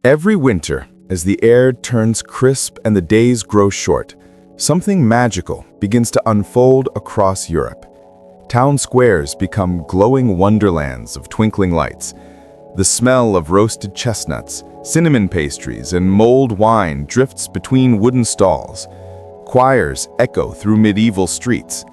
Every winter, as the air turns crisp and the days grow short, something magical begins to unfold across Europe. Town squares become glowing wonderlands of twinkling lights. The smell of roasted chestnuts, cinnamon pastries, and mulled wine drifts between wooden stalls. Choirs echo through medieval streets,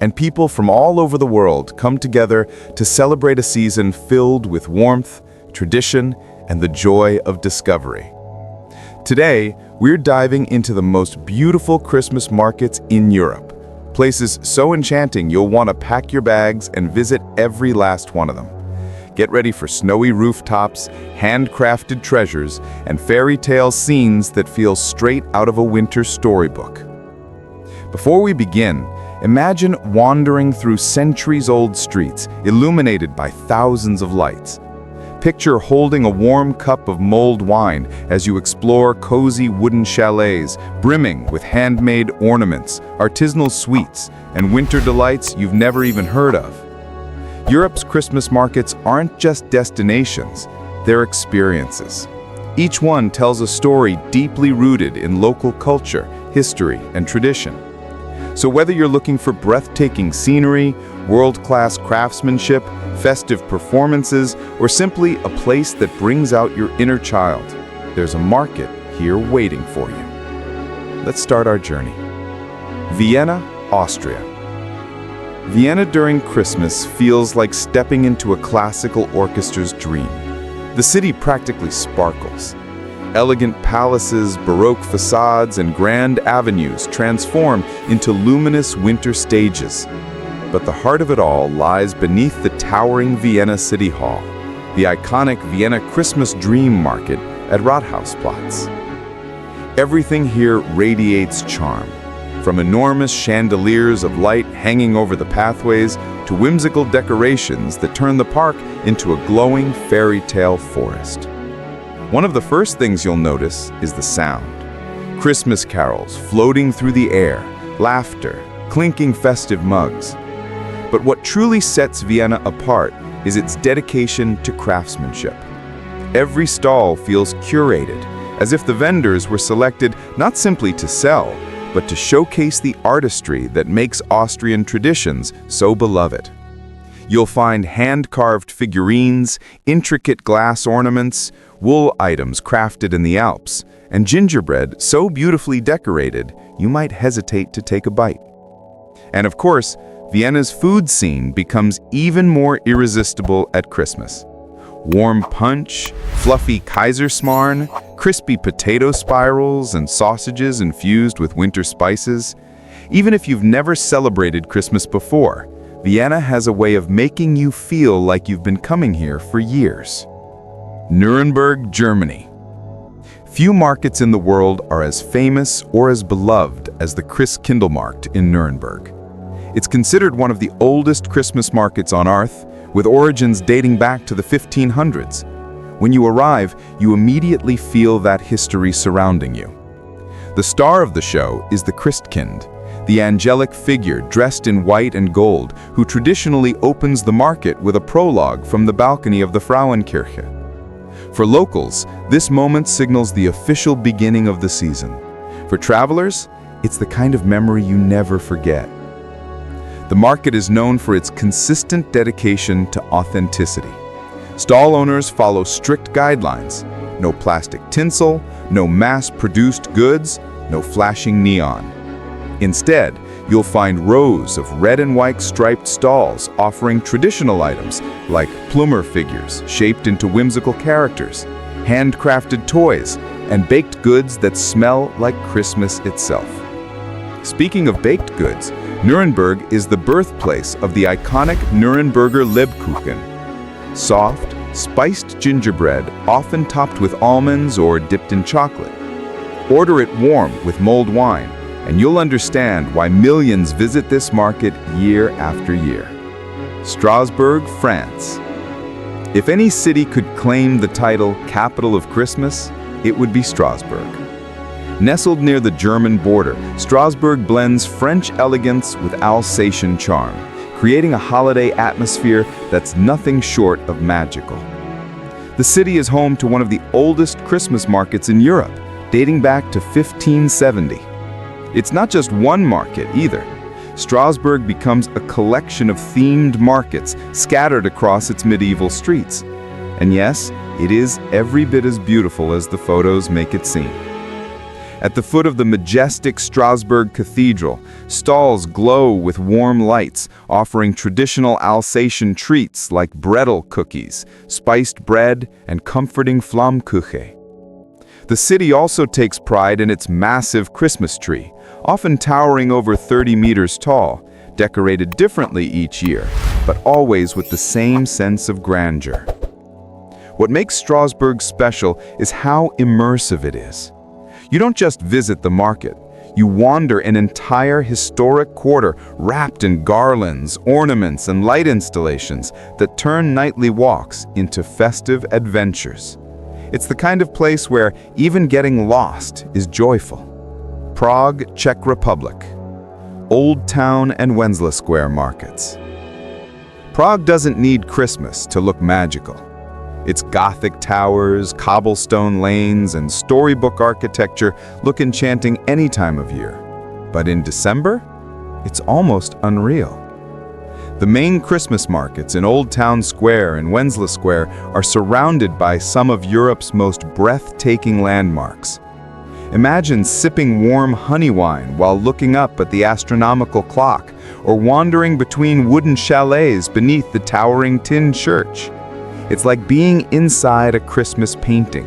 and people from all over the world come together to celebrate a season filled with warmth, tradition, and the joy of discovery. Today, we're diving into the most beautiful Christmas markets in Europe, places so enchanting you'll want to pack your bags and visit every last one of them. Get ready for snowy rooftops, handcrafted treasures, and fairy tale scenes that feel straight out of a winter storybook. Before we begin, imagine wandering through centuries-old streets illuminated by thousands of lights. Picture holding a warm cup of mulled wine as you explore cozy wooden chalets brimming with handmade ornaments, artisanal sweets, and winter delights you've never even heard of. Europe's Christmas markets aren't just destinations, they're experiences. Each one tells a story deeply rooted in local culture, history, and tradition. So whether you're looking for breathtaking scenery, world-class craftsmanship, festive performances, or simply a place that brings out your inner child, there's a market here waiting for you. Let's start our journey. Vienna, Austria. Vienna during Christmas feels like stepping into a classical orchestra's dream. The city practically sparkles. Elegant palaces, baroque facades, and grand avenues transform into luminous winter stages. But the heart of it all lies beneath the towering Vienna City Hall, the iconic Vienna Christmas Dream Market at Rathausplatz. Everything here radiates charm, from enormous chandeliers of light hanging over the pathways to whimsical decorations that turn the park into a glowing fairy tale forest. One of the first things you'll notice is the sound. Christmas carols floating through the air, laughter, clinking festive mugs. But what truly sets Vienna apart is its dedication to craftsmanship. Every stall feels curated, as if the vendors were selected not simply to sell, but to showcase the artistry that makes Austrian traditions so beloved. You'll find hand-carved figurines, intricate glass ornaments, wool items crafted in the Alps, and gingerbread so beautifully decorated you might hesitate to take a bite. And of course, Vienna's food scene becomes even more irresistible at Christmas. Warm punch, fluffy Kaiserschmarrn, crispy potato spirals, and sausages infused with winter spices. Even if you've never celebrated Christmas before, Vienna has a way of making you feel like you've been coming here for years. Nuremberg, Germany. Few markets in the world are as famous or as beloved as the Christkindlmarkt in Nuremberg. It's considered one of the oldest Christmas markets on Earth, with origins dating back to the 1500s. When you arrive, you immediately feel that history surrounding you. The star of the show is the Christkind, the angelic figure dressed in white and gold, who traditionally opens the market with a prologue from the balcony of the Frauenkirche. For locals, this moment signals the official beginning of the season. For travelers, it's the kind of memory you never forget. The market is known for its consistent dedication to authenticity. Stall owners follow strict guidelines: no plastic tinsel, no mass-produced goods, no flashing neon. Instead, you'll find rows of red and white striped stalls offering traditional items like plumber figures shaped into whimsical characters, handcrafted toys, and baked goods that smell like Christmas itself. Speaking of baked goods, Nuremberg is the birthplace of the iconic Nürnberger Lebkuchen. Soft, spiced gingerbread, often topped with almonds or dipped in chocolate. Order it warm with mulled wine, and you'll understand why millions visit this market year after year. Strasbourg, France. If any city could claim the title Capital of Christmas, it would be Strasbourg. Nestled near the German border, Strasbourg blends French elegance with Alsatian charm, creating a holiday atmosphere that's nothing short of magical. The city is home to one of the oldest Christmas markets in Europe, dating back to 1570. It's not just one market either. Strasbourg becomes a collection of themed markets scattered across its medieval streets. And yes, it is every bit as beautiful as the photos make it seem. At the foot of the majestic Strasbourg Cathedral, stalls glow with warm lights, offering traditional Alsatian treats like bredel cookies, spiced bread, and comforting Flammkuchen. The city also takes pride in its massive Christmas tree, often towering over 30 meters tall, decorated differently each year, but always with the same sense of grandeur. What makes Strasbourg special is how immersive it is. You don't just visit the market. You wander an entire historic quarter wrapped in garlands, ornaments, and light installations that turn nightly walks into festive adventures. It's the kind of place where even getting lost is joyful. Prague, Czech Republic. Old Town and Wenceslas Square markets. Prague doesn't need Christmas to look magical. Its Gothic towers, cobblestone lanes, and storybook architecture look enchanting any time of year. But in December, it's almost unreal. The main Christmas markets in Old Town Square and Wenceslas Square are surrounded by some of Europe's most breathtaking landmarks. Imagine sipping warm honey wine while looking up at the astronomical clock, or wandering between wooden chalets beneath the towering tin church. It's like being inside a Christmas painting.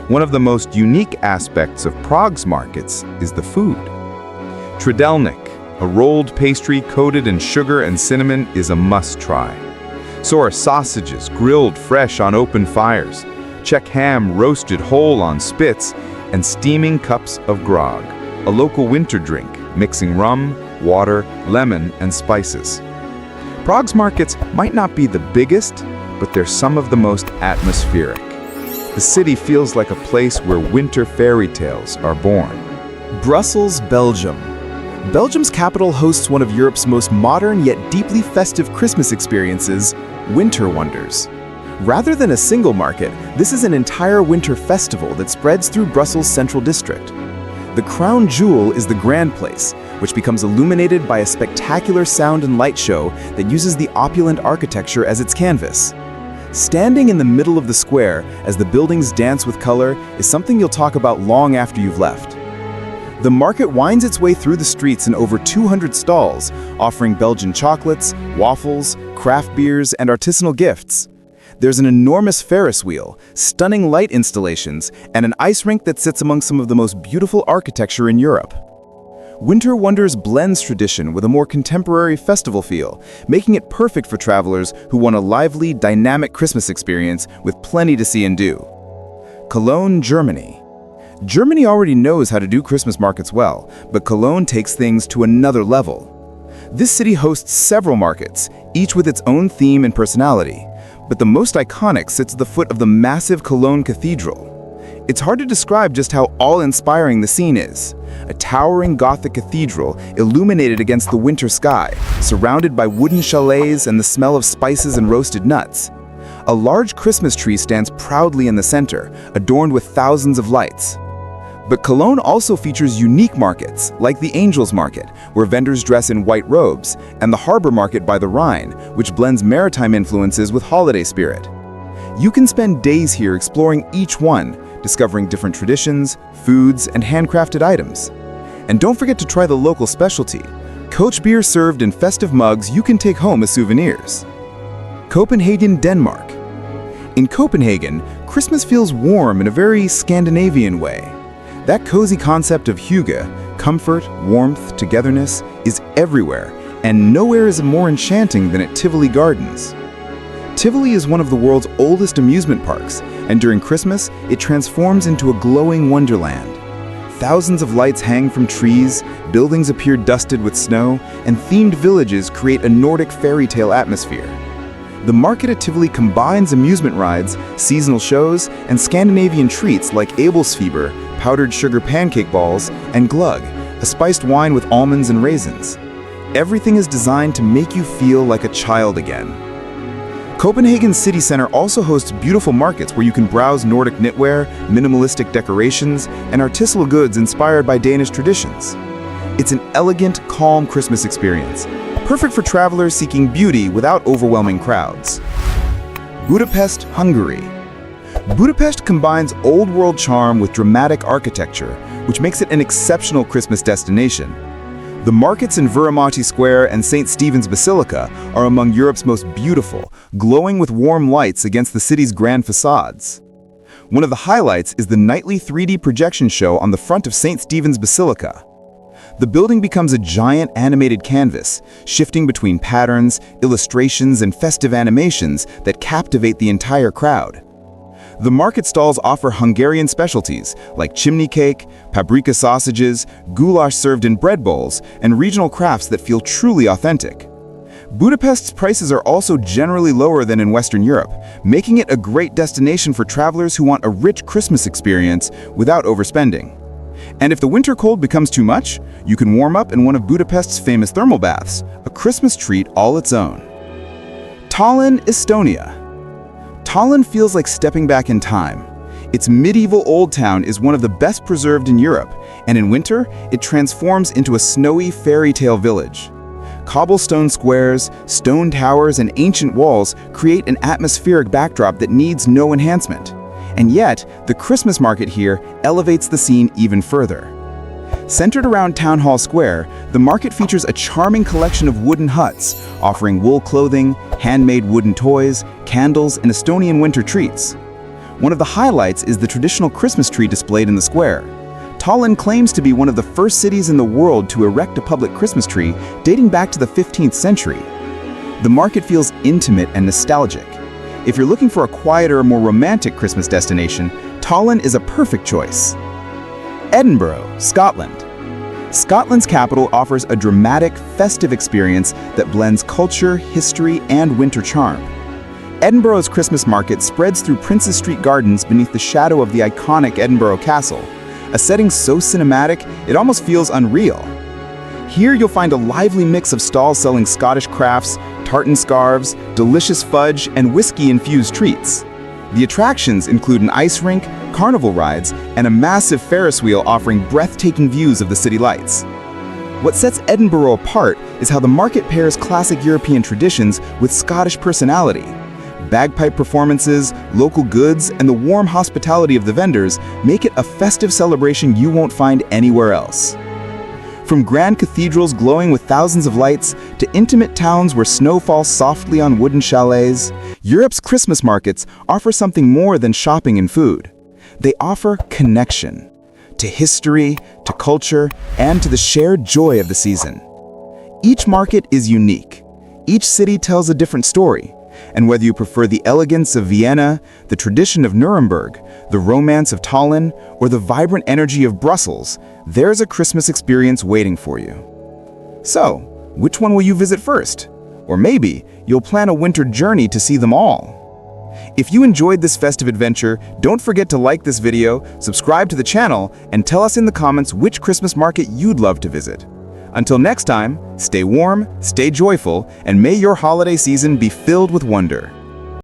One of the most unique aspects of Prague's markets is the food. Tridelnik, a rolled pastry coated in sugar and cinnamon, is a must-try. So are sausages grilled fresh on open fires, Czech ham roasted whole on spits, and steaming cups of grog, a local winter drink mixing rum, water, lemon, and spices. Prague's markets might not be the biggest, but they're some of the most atmospheric. The city feels like a place where winter fairy tales are born. Brussels, Belgium. Belgium's capital hosts one of Europe's most modern yet deeply festive Christmas experiences, Winter Wonders. Rather than a single market, this is an entire winter festival that spreads through Brussels' central district. The crown jewel is the Grand Place, which becomes illuminated by a spectacular sound and light show that uses the opulent architecture as its canvas. Standing in the middle of the square as the buildings dance with color is something you'll talk about long after you've left. The market winds its way through the streets in over 200 stalls, offering Belgian chocolates, waffles, craft beers, and artisanal gifts. There's an enormous Ferris wheel, stunning light installations, and an ice rink that sits among some of the most beautiful architecture in Europe. Winter Wonders blends tradition with a more contemporary festival feel, making it perfect for travelers who want a lively, dynamic Christmas experience with plenty to see and do. Cologne, Germany. Germany already knows how to do Christmas markets well, but Cologne takes things to another level. This city hosts several markets, each with its own theme and personality, but the most iconic sits at the foot of the massive Cologne Cathedral. It's hard to describe just how awe-inspiring the scene is. A towering Gothic cathedral illuminated against the winter sky, surrounded by wooden chalets and the smell of spices and roasted nuts. A large Christmas tree stands proudly in the center, adorned with thousands of lights. But Cologne also features unique markets, like the Angels Market, where vendors dress in white robes, and the Harbor Market by the Rhine, which blends maritime influences with holiday spirit. You can spend days here exploring each one, discovering different traditions, foods, and handcrafted items. And don't forget to try the local specialty, Coach beer served in festive mugs you can take home as souvenirs. Copenhagen, Denmark. In Copenhagen, Christmas feels warm in a very Scandinavian way. That cozy concept of hygge, comfort, warmth, togetherness, is everywhere, and nowhere is more enchanting than at Tivoli Gardens. Tivoli is one of the world's oldest amusement parks, and during Christmas, it transforms into a glowing wonderland. Thousands of lights hang from trees, buildings appear dusted with snow, and themed villages create a Nordic fairy tale atmosphere. The market at Tivoli combines amusement rides, seasonal shows, and Scandinavian treats like Abelsfeber, powdered sugar pancake balls, and gløgg, a spiced wine with almonds and raisins. Everything is designed to make you feel like a child again. Copenhagen's city center also hosts beautiful markets where you can browse Nordic knitwear, minimalistic decorations, and artisanal goods inspired by Danish traditions. It's an elegant, calm Christmas experience, perfect for travelers seeking beauty without overwhelming crowds. Budapest, Hungary. Budapest combines old-world charm with dramatic architecture, which makes it an exceptional Christmas destination. The markets in Vörösmarty Square and St. Stephen's Basilica are among Europe's most beautiful, glowing with warm lights against the city's grand facades. One of the highlights is the nightly 3D projection show on the front of St. Stephen's Basilica. The building becomes a giant animated canvas, shifting between patterns, illustrations, and festive animations that captivate the entire crowd. The market stalls offer Hungarian specialties like chimney cake, paprika sausages, goulash served in bread bowls, and regional crafts that feel truly authentic. Budapest's prices are also generally lower than in Western Europe, making it a great destination for travelers who want a rich Christmas experience without overspending. And if the winter cold becomes too much, you can warm up in one of Budapest's famous thermal baths, a Christmas treat all its own. Tallinn, Estonia. Tallinn feels like stepping back in time. Its medieval old town is one of the best preserved in Europe, and in winter, it transforms into a snowy fairy tale village. Cobblestone squares, stone towers, and ancient walls create an atmospheric backdrop that needs no enhancement. And yet, the Christmas market here elevates the scene even further. Centered around Town Hall Square, the market features a charming collection of wooden huts, offering wool clothing, handmade wooden toys, candles, and Estonian winter treats. One of the highlights is the traditional Christmas tree displayed in the square. Tallinn claims to be one of the first cities in the world to erect a public Christmas tree dating back to the 15th century. The market feels intimate and nostalgic. If you're looking for a quieter, more romantic Christmas destination, Tallinn is a perfect choice. Edinburgh, Scotland. Scotland's capital offers a dramatic, festive experience that blends culture, history, and winter charm. Edinburgh's Christmas market spreads through Princes Street Gardens beneath the shadow of the iconic Edinburgh Castle, a setting so cinematic it almost feels unreal. Here you'll find a lively mix of stalls selling Scottish crafts, tartan scarves, delicious fudge, and whiskey-infused treats. The attractions include an ice rink, carnival rides, and a massive Ferris wheel offering breathtaking views of the city lights. What sets Edinburgh apart is how the market pairs classic European traditions with Scottish personality. Bagpipe performances, local goods, and the warm hospitality of the vendors make it a festive celebration you won't find anywhere else. From grand cathedrals glowing with thousands of lights to intimate towns where snow falls softly on wooden chalets, Europe's Christmas markets offer something more than shopping and food. They offer connection to history, to culture, and to the shared joy of the season. Each market is unique. Each city tells a different story. And whether you prefer the elegance of Vienna, the tradition of Nuremberg, the romance of Tallinn, or the vibrant energy of Brussels, there's a Christmas experience waiting for you. So, which one will you visit first? Or maybe you'll plan a winter journey to see them all. If you enjoyed this festive adventure, don't forget to like this video, subscribe to the channel, and tell us in the comments which Christmas market you'd love to visit. Until next time, stay warm, stay joyful, and may your holiday season be filled with wonder.